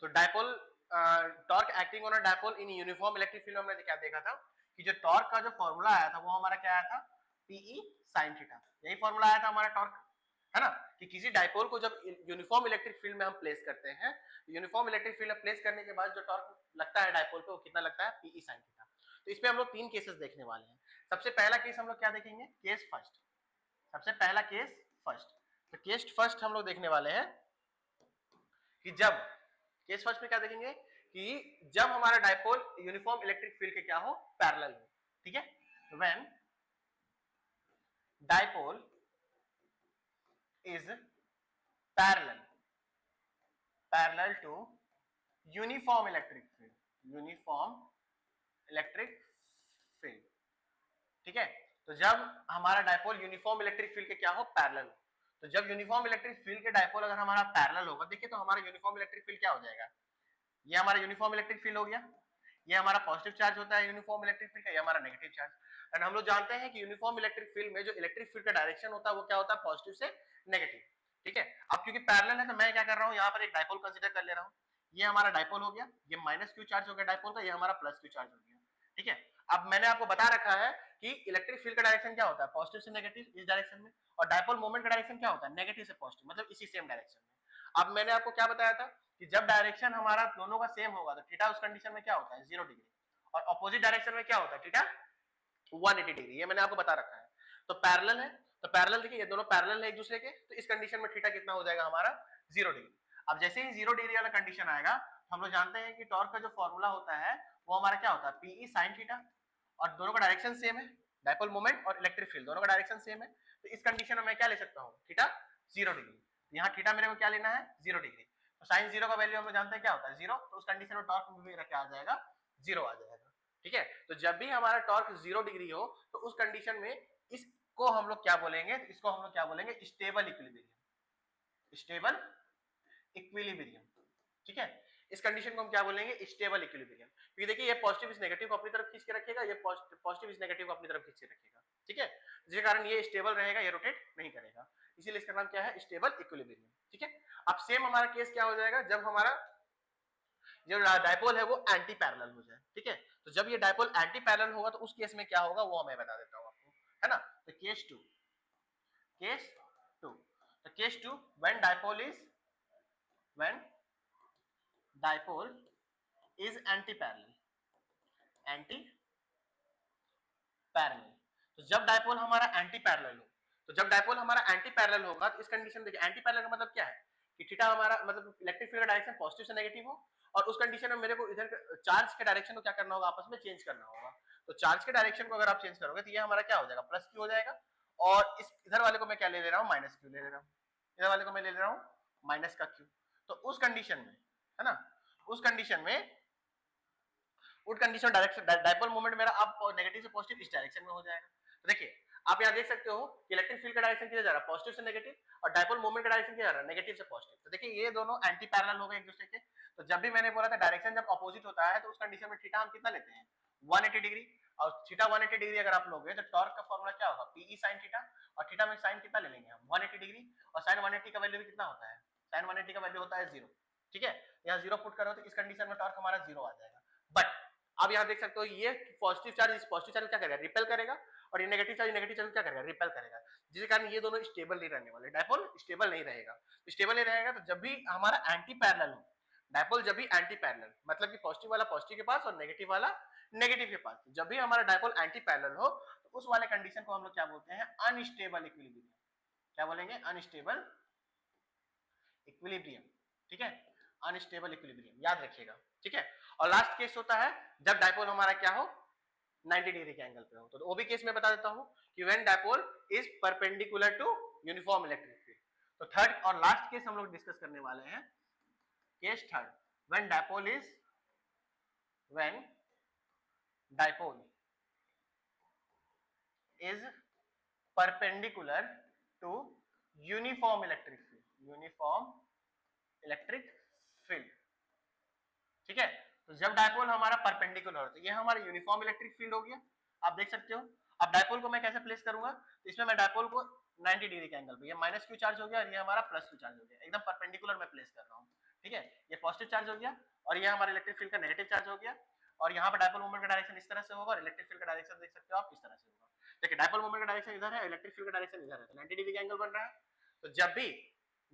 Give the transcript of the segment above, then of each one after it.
तो dipole torque acting on a dipole in uniform electric field हमने क्या देखा था कि जो टॉर्क का जो फॉर्मूला आया था वो हमारा क्या आया था, पीई साइन थीटा। यही फॉर्मूला आया था हमारा टॉर्क, है ना, कि किसी डायपोल को जब यूनिफॉर्म इलेक्ट्रिक फील्ड में हम प्लेस करते हैं, यूनिफॉर्म इलेक्ट्रिक फील्ड में प्लेस करने के बाद जो टॉर्क लगता है डायपोल पे वो कितना लगता है, पीई साइन थीटा। तो इसमें हम लोग 3 केसेस देखने वाले हैं। सबसे पहला केस हम लोग क्या देखेंगे, केस फर्स्ट। सबसे पहला केस फर्स्ट, तो केस फर्स्ट हम लोग देखने वाले हैं कि जब केस फर्स्ट में क्या देखेंगे कि जब हमारा डायपोल यूनिफॉर्म इलेक्ट्रिक फील्ड के क्या हो, पैरेलल हो। ठीक है, when dipole is parallel to uniform electric field. ठीक है, तो जब हमारा डायपोल यूनिफॉर्म इलेक्ट्रिक फील्ड के क्या हो, पैरेलल हो। तो जब यूनिफॉर्म इलेक्ट्रिक फील्ड के डायपोल अगर हमारा पैरेलल होगा, देखिए तो हमारा यूनिफॉर्म इलेक्ट्रिक फील्ड क्या हो जाएगा, ये हमारा यूनिफॉर्म इलेक्ट्रिक फील्ड हो गया, ये हमारा पॉजिटिव चार्ज होता है यूनिफॉर्म इलेक्ट्रिक फील्ड का, ये हमारा नेगेटिव चार्ज। एंड हम लोग जानते हैं कि यूनिफॉर्म इलेक्ट्रिक फील्ड में जो इलेक्ट्रिक फील्ड का डायरेक्शन होता है वो क्या होता है, पॉजिटिव से नेगेटिव। ठीक है, अब क्योंकि पैरेलल है तो मैं क्या कर रहा हूं, यहाँ पर एक डायपोल कंसीडर कर ले रहा हूँ। ये हमारा डायपोल हो गया, ये माइनस क्यू चार्ज हो गया डायपोल का, ये हमारा प्लस क्यू चार्ज हो गया। ठीक है, अब मैंने आपको बता रखा है कि इलेक्ट्रिक फील्ड का डायरेक्शन क्या होता है, पॉजिटिव से नेगेटिव इस डायरेक्शन में, और डायपोल मोमेंट का डायरेक्शन क्या होता है, नेगेटिव से पॉजिटिव, मतलब इसी सेम डायरेक्शन में। अब मैंने आपको क्या बताया था कि जब डायरेक्शन हमारा दोनों का सेम होगा तो थीटा उस कंडीशन में क्या होता है, 0 डिग्री, और अपोजिट डायरेक्शन में क्या होता है, थीटा 180 डिग्री। ये मैंने आपको बता रखा है। तो पैरेलल है, तो पैरेलल देखिए ये दोनों पैरेलल है एक दूसरे के, तो इस कंडीशन में थीटा कितना हो जाएगा हमारा, 0 डिग्री। अब जैसे ही 0 डिग्री वाला कंडीशन आएगा तो हम लोग जानते हैं कि टॉर्क का जो फॉर्मूला होता है वो हमारा क्या होता है, पीई साइन थीटा, और दोनों का डायरेक्शन सेम है, डायपोल मोमेंट और इलेक्ट्रिक फील्ड दोनों का डायरेक्शन सेम है। तो इस कंडीशन में मैं क्या ले सकता हूँ, थीटा 0 डिग्री। यहाँ थीटा मेरे को क्या लेना है, 0 डिग्री। तो साइन 0 का वैल्यू हम लोग जानते हैं क्या होता है, 0। तो उस कंडीशन में टॉर्क में मेरा क्या आ जाएगा, 0 आ जाएगा। ठीक है, तो जब भी हमारा टॉर्क 0 डिग्री हो तो उस कंडीशन में इसको हम लोग क्या बोलेंगे, इसको हम लोग क्या बोलेंगे, स्टेबल इक्विलिब्रियम। Stable equilibrium. ठीक है, इस कंडीशन को हम क्या बोलेंगे, स्टेबल इक्विलिब्रियम। क्योंकि देखिए ये पॉजिटिव इस नेगेटिव को अपनी तरफ खींच के रखेगा, ये पॉजिटिव इस नेगेटिव को अपनी तरफ खींच के रखेगा। ठीक है, जिसके कारण ये स्टेबल रहेगा, ये रोटेट नहीं करेगा, इसीलिए इसका नाम क्या है, स्टेबल इक्विलिब्रियम। ठीक है, अब सेम हमारा केस क्या हो जाएगा, जब हमारा जो डायपोल है वो एंटी पैरेलल हो जाए। ठीक है, तो जब ये डायपोल एंटी पैरेलल होगा तो उस केस में क्या होगा वो मैं बता देता हूं आपको, है ना। तो केस टू, तो case two, when dipole is anti parallel. तो जब डायपोल हमारा एंटी पैरेलल हो, तो जब डायपोल हमारा एंटी पैरेलल होगा तो इस कंडीशन में देखिए एंटी पैरेलल का मतलब क्या है कि थीटा हमारा मतलब इलेक्ट्रिक फील्ड का डायरेक्शन पॉजिटिव से नेगेटिव हो, और उस कंडीशन में मेरे को इधर चार्ज के डायरेक्शन को क्या करना होगा, आपस में चेंज करना होगा। तो चार्ज के डायरेक्शन को अगर आप चेंज करोगे तो ये हमारा क्या हो जाएगा, प्लस क्यू हो जाएगा, और इस इधर वाले को मैं क्या ले रहा हूँ, माइनस क्यू ले रहा हूँ, इधर वाले को मैं ले रहा हूँ माइनस का क्यू। तो उस कंडीशन में, है ना, उस कंडीशन में उस कंडीशन डायरेक्शन डायपोल मोमेंट मेरा अब नेगेटिव से पॉजिटिव इस डायरेक्शन में हो जाएगा। तो देखिए आप यहाँ देख सकते हो कि इलेक्ट्रिक फील्ड का डायरेक्शन किधर जा रहा है, पॉजिटिव से नेगेटिव, और डायपोल मोमेंट का डायरेक्शन किधर जा रहा है, नेगेटिव से पॉजिटिव। तो देखिए ये दोनों एंटी पैरेलल हो गए एक दूसरे के। तो जब भी मैंने बोला था डायरेक्शन जब अपोजिट होता है तो उस कंडीशन में थीटा हम कितना लेते हैं, 180 डिग्री, और थीटा 180 डिग्री अगर आप लोगे तो टॉर्क का फॉर्मूला क्या होगा, पीई साइन थीटा, और थीटा में साइन कितना ले लेंगे हम, 180 डिग्री, और साइन 180 का वैल्यू भी कितना होता है, साइन 180 का वैल्यू होता है 0। ठीक है, यहाँ 0 पुट करो तो इस कंडीशन में टॉर्क हमारा 0 आ जाएगा। बट अब यहाँ देख सकते हो ये पॉजिटिव चार्ज इस पॉजिटिव चार्ज क्या करेगा, रिपेल करेगा, और ये नेगेटिव चार्ज क्या करेगा, रिपेल करेगा, जिसके कारण ये दोनों स्टेबल नहीं रहने वाले, डायपोल स्टेबल नहीं रहेगा। स्टेबल नहीं रहेगा तो जब भी हमारा एंटी पैरेलल हो डायपोल, जब भी एंटी पैरेलल मतलब कि पॉजिटिव वाला पॉजिटिव के पास और नेगेटिव वाला नेगेटिव के पास, जब भी हमारा डायपोल एंटी पैरेलल हो तो उस वाले कंडीशन को हम लोग क्या बोलते हैं, अनस्टेबल इक्विलिब्रियम। क्या बोलेंगे, अनस्टेबल इक्विलिब्रियम। ठीक है, अनस्टेबल इक्विलिब्रियम याद रखिएगा। ठीक है, और लास्ट केस होता है जब डायपोल हमारा क्या हो, 90 डिग्री के एंगल पे हो। तो वो भी केस मैं बता देता हूं कि when dipole is perpendicular to uniform electric field. तो थर्ड और लास्ट केस हम लोग डिस्कस करने वाले हैं, case third, when dipole is perpendicular to uniform electric field. ठीक है, तो जब डायपोल हमारा परपेंडिकुलर हो तो ये हमारा यूनिफॉर्म इलेक्ट्रिक फील्ड हो गया, आप देख सकते हो। अब डायपोल को मैं कैसे प्लेस करूंगा, तो इसमें मैं डायपोल को 90 डिग्री के एंगल पे, ये माइनस क्यू चार्ज हो गया और ये हमारा प्लस क्यू चार्ज हो गया, एकदम परपेंडिकुलर में प्लेस कर रहा हूँ। ठीक है, ये पॉजिटिव चार्ज हो गया और ये हमारे इलेक्ट्रिक फील्ड का नेगेटिव चार्ज हो गया और यहाँ पर डायपोल मोमेंट का डायरेक्शन इस तरह से होगा और इलेक्ट्रिक फील्ड का डायरेक्शन देख सकते हो आप इस तरह से होगा। देखिए डायपोल मोमेंट का डायरेक्शन इधर है, इलेक्ट्रिक फील्ड का डायरेक्शन इधर है, तो 90 डिग्री का एंगल बन रहा है। तो जब भी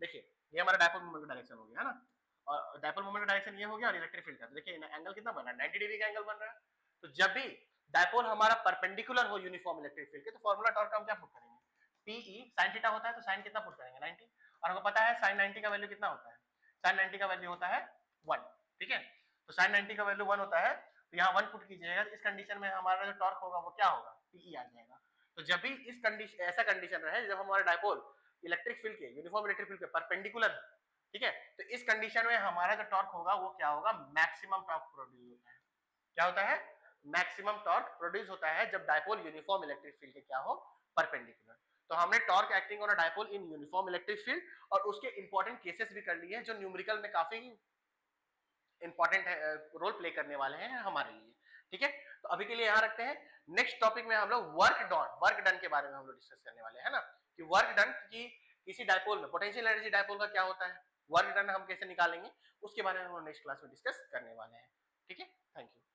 देखिए ये हमारा डायपोल मोमेंट का डायरेक्शन हो गया है ना, और डायपोल मोमेंट का डायरेक्शन ये हो गया और इलेक्ट्रिक फील्ड का, तो देखिए एंगल कितना बन रहा है, 90 डिग्री का एंगल बन रहा है। तो जब भी डायपोल हमारा परपेंडिकुलर हो यूनिफॉर्म इलेक्ट्रिक फील्ड के, तो फॉर्मूला टॉर्क का हम क्या पुट करेंगे, पीई sin थीटा होता है, तो sin कितना पुट करेंगे 90, और हमको पता है sin 90 का वैल्यू कितना होता है, sin 90 का वैल्यू होता है 1, ठीक है। तो sin 90 का वैल्यू 1 होता है, तो यहाँ 1 पुट कीजिएगा, इस कंडीशन में हमारा जो टॉर्क होगा वो क्या होगा, पीई आ जाएगा। तो जब भी इस कंडीशन ऐसा कंडीशन रहे जब हमारा डायपोल इलेक्ट्रिक फील्ड के यूनिफॉर्म इलेक्ट्रिक फील्ड के परपेंडिकुलर, ठीक है, तो इस कंडीशन में हमारा जो टॉर्क होगा वो क्या होगा, मैक्सिमम टॉर्क प्रोड्यूस होता है। क्या होता है, मैक्सिमम टॉर्क प्रोड्यूस होता है जब डायपोल यूनिफॉर्म इलेक्ट्रिक फील्ड के क्या हो, परपेंडिकुलर। तो हमने torque acting on a dipole in uniform electric field और उसके इंपॉर्टेंट केसेस भी कर लिए हैं जो न्यूमेरिकल में काफी इंपॉर्टेंट रोल प्ले करने वाले हैं हमारे लिए, ठीक है। तो अभी के लिए यहाँ रखते हैं, नेक्स्ट टॉपिक में हम लोग वर्क डन के बारे में हम लोग डिस्कस करने वाले हैं ना, कि वर्क डन की किसी डायपोल में पोटेंशियल एनर्जी डायपोल का क्या होता है, वर्क डन हम कैसे निकालेंगे, उसके बारे में हम नेक्स्ट क्लास में डिस्कस करने वाले हैं, ठीक है। Thank you.